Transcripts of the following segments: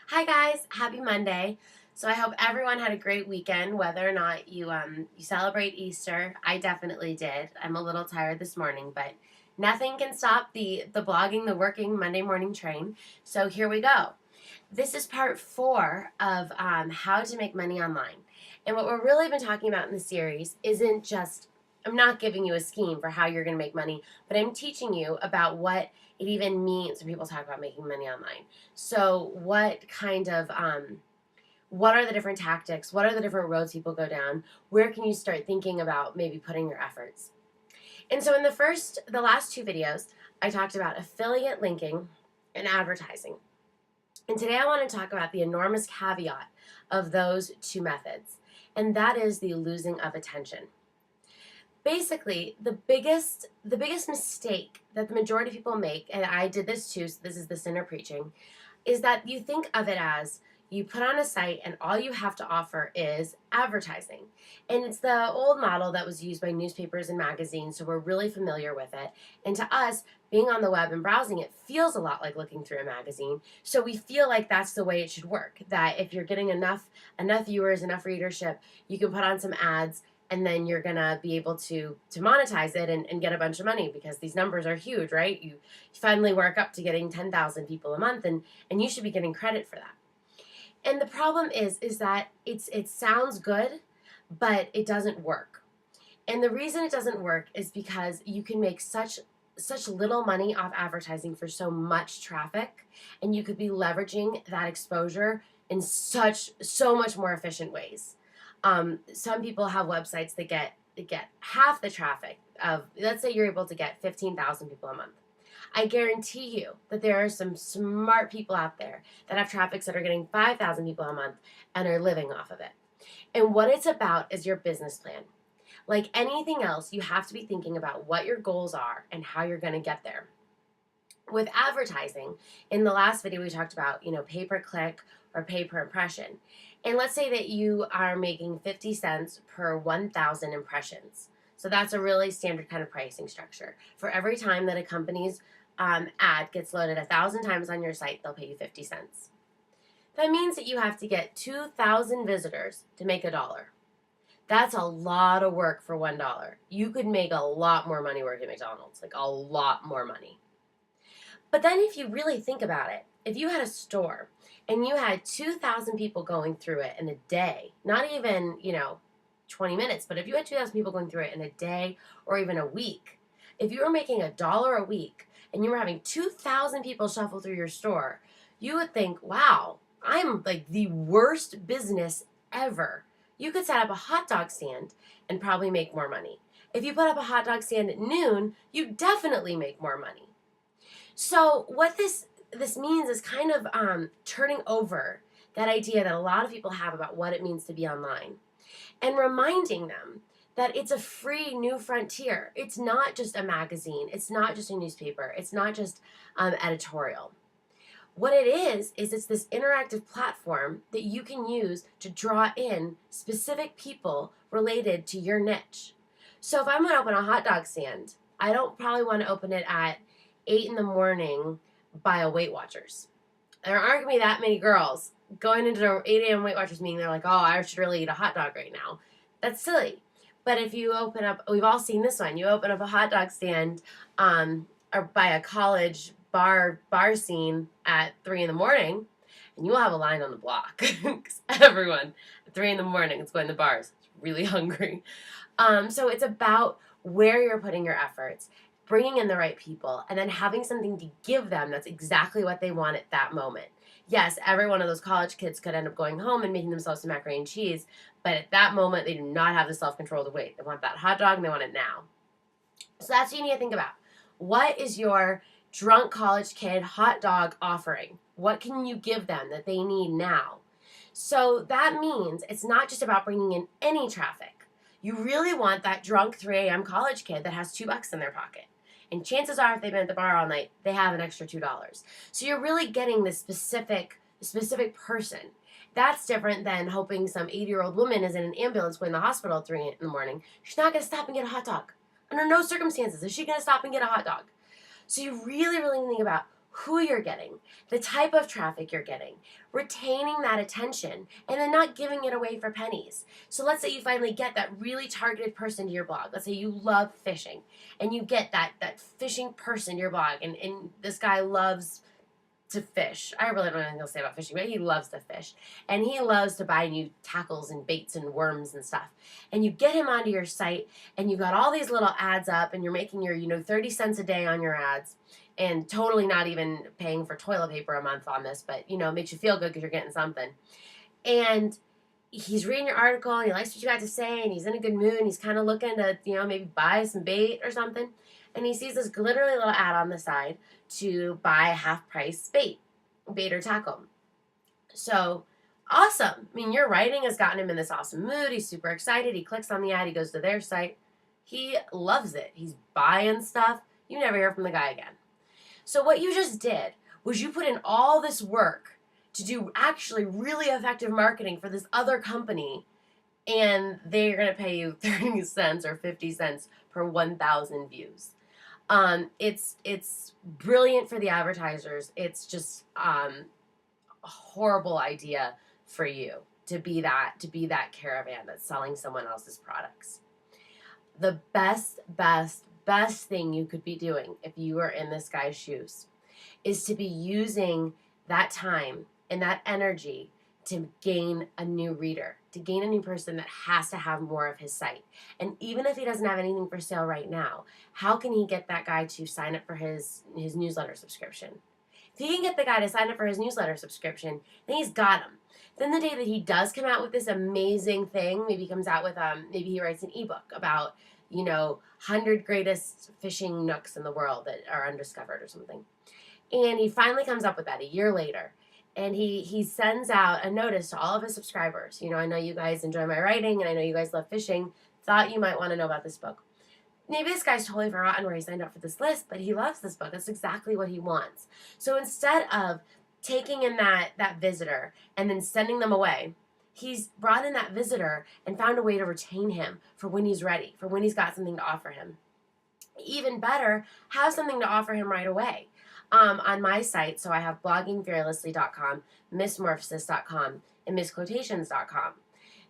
Hi guys, happy Monday. So I hope everyone had a great weekend, whether or not you celebrate Easter. I definitely did. I'm a little tired this morning, but nothing can stop the blogging, the working Monday morning train. So here we go. This is part 4 of how to make money online. And what we're really been talking about in the series isn't just, I'm not giving you a scheme for how you're going to make money, but I'm teaching you about what it even means when people talk about making money online. So what are the different tactics? What are the different roads people go down? Where can you start thinking about maybe putting your efforts? And so in the last 2 videos, I talked about affiliate linking and advertising. And today I want to talk about the enormous caveat of those 2 methods, and that is the losing of attention. Basically, the biggest mistake that the majority of people make, and I did this too, so this is the sinner preaching, is that you think of it as you put on a site and all you have to offer is advertising. And it's the old model that was used by newspapers and magazines, so we're really familiar with it. And to us, being on the web and browsing it feels a lot like looking through a magazine. So we feel like that's the way it should work, that if you're getting enough viewers, enough readership, you can put on some ads and then you're gonna be able to monetize it and get a bunch of money because these numbers are huge, right? You finally work up to getting 10,000 people a month, and you should be getting credit for that. And the problem is that it sounds good, but it doesn't work. And the reason it doesn't work is because you can make such little money off advertising for so much traffic, and you could be leveraging that exposure in so much more efficient ways. Some people have websites that get half the traffic of, let's say you're able to get 15,000 people a month. I guarantee you that there are some smart people out there that have traffics that are getting 5,000 people a month and are living off of it. And what it's about is your business plan. Like anything else, you have to be thinking about what your goals are and how you're going to get there. With advertising, in the last video we talked about, pay per click or pay per impression. And let's say that you are making 50 cents per 1,000 impressions. So that's a really standard kind of pricing structure. For every time that a company's ad gets loaded 1,000 times on your site, they'll pay you 50 cents. That means that you have to get 2,000 visitors to make $1. That's a lot of work for $1. You could make a lot more money working at McDonald's, like a lot more money. But then if you really think about it, if you had a store and you had 2,000 people going through it in a day, not even, 20 minutes, but if you had 2,000 people going through it in a day or even a week, if you were making $1 a week and you were having 2,000 people shuffle through your store, you would think, wow, I'm like the worst business ever. You could set up a hot dog stand and probably make more money. If you put up a hot dog stand at noon, you definitely make more money. So what this means is kind of turning over that idea that a lot of people have about what it means to be online and reminding them that it's a free new frontier. It's not just a magazine. It's not just a newspaper. It's not just editorial. What it is it's this interactive platform that you can use to draw in specific people related to your niche. So if I'm going to open a hot dog stand, I don't probably want to open it at 8 in the morning by a Weight Watchers. There aren't going to be that many girls going into the 8 a.m. Weight Watchers meeting. They're like, oh, I should really eat a hot dog right now. That's silly. But if you open up, we've all seen this one, you open up a hot dog stand or by a college bar scene at 3 in the morning, and you will have a line on the block because everyone at 3 in the morning is going to bars. It's really hungry. So it's about where you're putting your efforts, bringing in the right people, and then having something to give them that's exactly what they want at that moment. Yes, every one of those college kids could end up going home and making themselves some macaroni and cheese, but at that moment, they do not have the self-control to wait. They want that hot dog, and they want it now. So that's what you need to think about. What is your drunk college kid hot dog offering? What can you give them that they need now? So that means it's not just about bringing in any traffic. You really want that drunk 3 a.m. college kid that has $2 in their pocket. And chances are, if they've been at the bar all night, they have an extra $2. So you're really getting this specific person. That's different than hoping some 80-year-old woman is in an ambulance going to the hospital at 3 in the morning. She's not going to stop and get a hot dog. Under no circumstances is she going to stop and get a hot dog. So you really, really think about who you're getting, the type of traffic you're getting, retaining that attention, and then not giving it away for pennies. So let's say you finally get that really targeted person to your blog. Let's say you love fishing, and you get that fishing person to your blog, and this guy loves to fish. I really don't know anything to say about fishing, but he loves to fish. And he loves to buy new tackles and baits and worms and stuff. And you get him onto your site, and you've got all these little ads up, and you're making your, 30 cents a day on your ads, and totally not even paying for toilet paper a month on this, but, it makes you feel good because you're getting something. And he's reading your article, and he likes what you got to say, and he's in a good mood, and he's kind of looking to, maybe buy some bait or something. And he sees this glittery little ad on the side to buy half-price bait or tackle. So, awesome. I mean, your writing has gotten him in this awesome mood. He's super excited. He clicks on the ad. He goes to their site. He loves it. He's buying stuff. You never hear from the guy again. So what you just did was you put in all this work to do actually really effective marketing for this other company, and they're going to pay you 30 cents or 50 cents per 1,000 views. It's brilliant for the advertisers. It's just a horrible idea for you to be that caravan that's selling someone else's products. The best thing you could be doing if you were in this guy's shoes is to be using that time and that energy to gain a new reader, to gain a new person that has to have more of his site. And even if he doesn't have anything for sale right now, how can he get that guy to sign up for his newsletter subscription? If he can get the guy to sign up for his newsletter subscription, then he's got him. Then the day that he does come out with this amazing thing, maybe he comes out with, maybe he writes an ebook about, 100 greatest fishing nooks in the world that are undiscovered or something. And he finally comes up with that a year later. And he sends out a notice to all of his subscribers. I know you guys enjoy my writing, and I know you guys love fishing. Thought you might want to know about this book. Maybe this guy's totally forgotten where he signed up for this list, but he loves this book. That's exactly what he wants. So instead of taking in that visitor and then sending them away, he's brought in that visitor and found a way to retain him for when he's ready, for when he's got something to offer him. Even better, have something to offer him right away. On my site, so I have bloggingfearlessly.com, missmorphosis.com, and missquotations.com.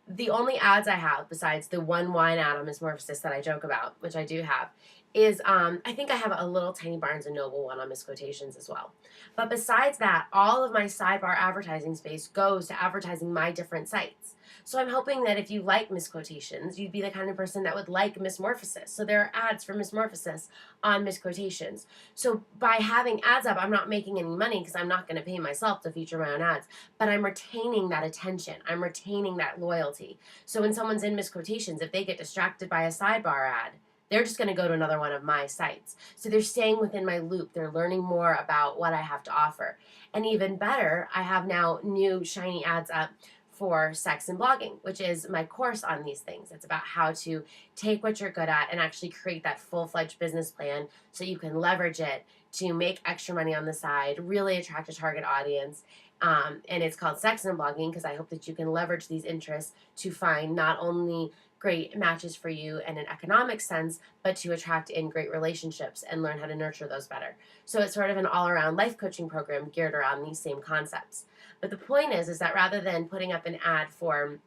The only ads I have, besides the one wine ad on Miss Morphosis that I joke about, which I do have, is I think I have a little tiny Barnes & Noble one on Miss Quotations as well. But besides that, all of my sidebar advertising space goes to advertising my different sites. So I'm hoping that if you like Miss Quotations, you'd be the kind of person that would like Miss Morphosis. So there are ads for Miss Morphosis on Miss Quotations. So by having ads up, I'm not making any money because I'm not going to pay myself to feature my own ads, but I'm retaining that attention. I'm retaining that loyalty. So when someone's in Miss Quotations, if they get distracted by a sidebar ad, they're just going to go to another one of my sites. So they're staying within my loop. They're learning more about what I have to offer. And even better, I have now new shiny ads up for sex and blogging, which is my course on these things. It's about how to take what you're good at and actually create that full-fledged business plan so you can leverage it to make extra money on the side, really attract a target audience. And it's called Sex and Blogging because I hope that you can leverage these interests to find not only great matches for you in an economic sense, but to attract in great relationships and learn how to nurture those better. So it's sort of an all-around life coaching program geared around these same concepts. But the point is that rather than putting up an ad for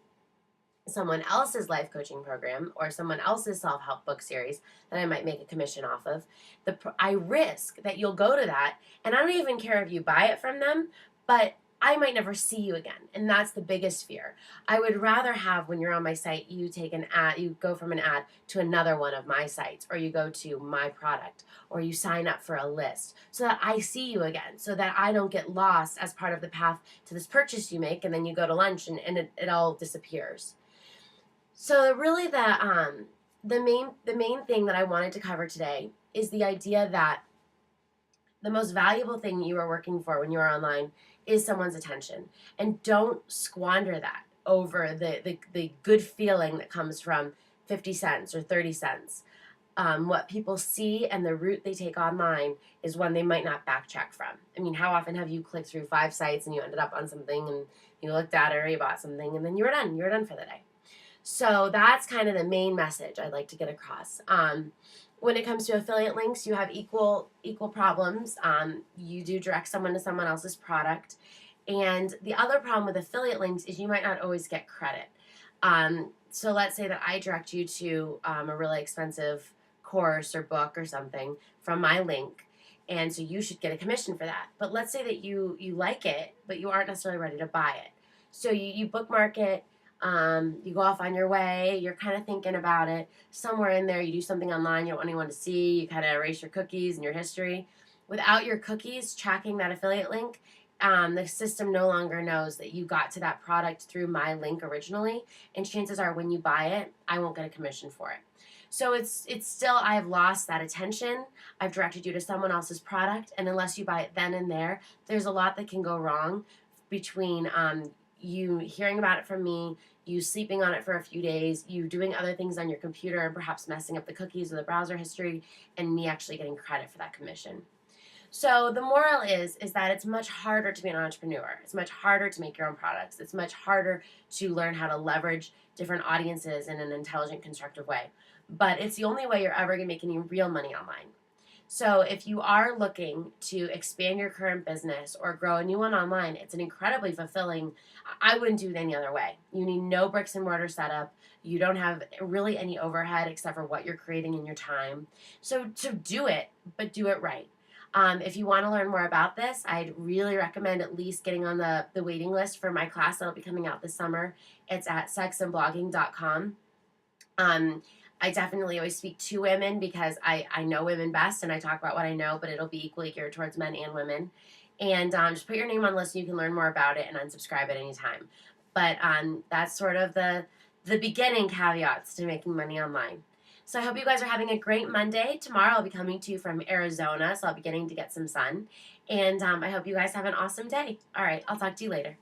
someone else's life coaching program or someone else's self-help book series that I might make a commission off of, I risk that you'll go to that, and I don't even care if you buy it from them, but I might never see you again, and that's the biggest fear. I would rather have, when you're on my site, you take an ad, you go from an ad to another one of my sites, or you go to my product, or you sign up for a list, so that I see you again, so that I don't get lost as part of the path to this purchase you make, and then you go to lunch and it all disappears. So really the main thing that I wanted to cover today is the idea that the most valuable thing you are working for when you are online is someone's attention. And don't squander that over the good feeling that comes from 50 cents or 30 cents. What people see and the route they take online is one they might not backtrack from. I mean, how often have you clicked through 5 sites and you ended up on something and you looked at it or you bought something and then you were done for the day? So that's kind of the main message I'd like to get across. when it comes to affiliate links, you have equal problems. You do direct someone to someone else's product, and the other problem with affiliate links is you might not always get credit. So let's say that I direct you to a really expensive course or book or something from my link, and so you should get a commission for that. But let's say that you like it, but you aren't necessarily ready to buy it. So you bookmark it. You go off on your way, you're kind of thinking about it. Somewhere in there, you do something online you don't want anyone to see. You kind of erase your cookies and your history. Without your cookies tracking that affiliate link, the system no longer knows that you got to that product through my link originally, and chances are when you buy it, I won't get a commission for it. So it's still, I've lost that attention. I've directed you to someone else's product, and unless you buy it then and there, there's a lot that can go wrong between you hearing about it from me, you sleeping on it for a few days, you doing other things on your computer and perhaps messing up the cookies or the browser history, and me actually getting credit for that commission. So the moral is that it's much harder to be an entrepreneur. It's much harder to make your own products. It's much harder to learn how to leverage different audiences in an intelligent, constructive way. But it's the only way you're ever going to make any real money online. So if you are looking to expand your current business or grow a new one online, it's an incredibly fulfilling. I wouldn't do it any other way. You need no bricks and mortar setup. You don't have really any overhead except for what you're creating in your time. So do it, but do it right. If you want to learn more about this, I'd really recommend at least getting on the waiting list for my class that'll be coming out this summer. It's at sexandblogging.com. I definitely always speak to women because I know women best and I talk about what I know, but it'll be equally geared towards men and women. And just put your name on the list so you can learn more about it and unsubscribe at any time. But that's sort of the beginning caveats to making money online. So I hope you guys are having a great Monday. Tomorrow I'll be coming to you from Arizona, so I'll be getting to get some sun. And I hope you guys have an awesome day. All right, I'll talk to you later.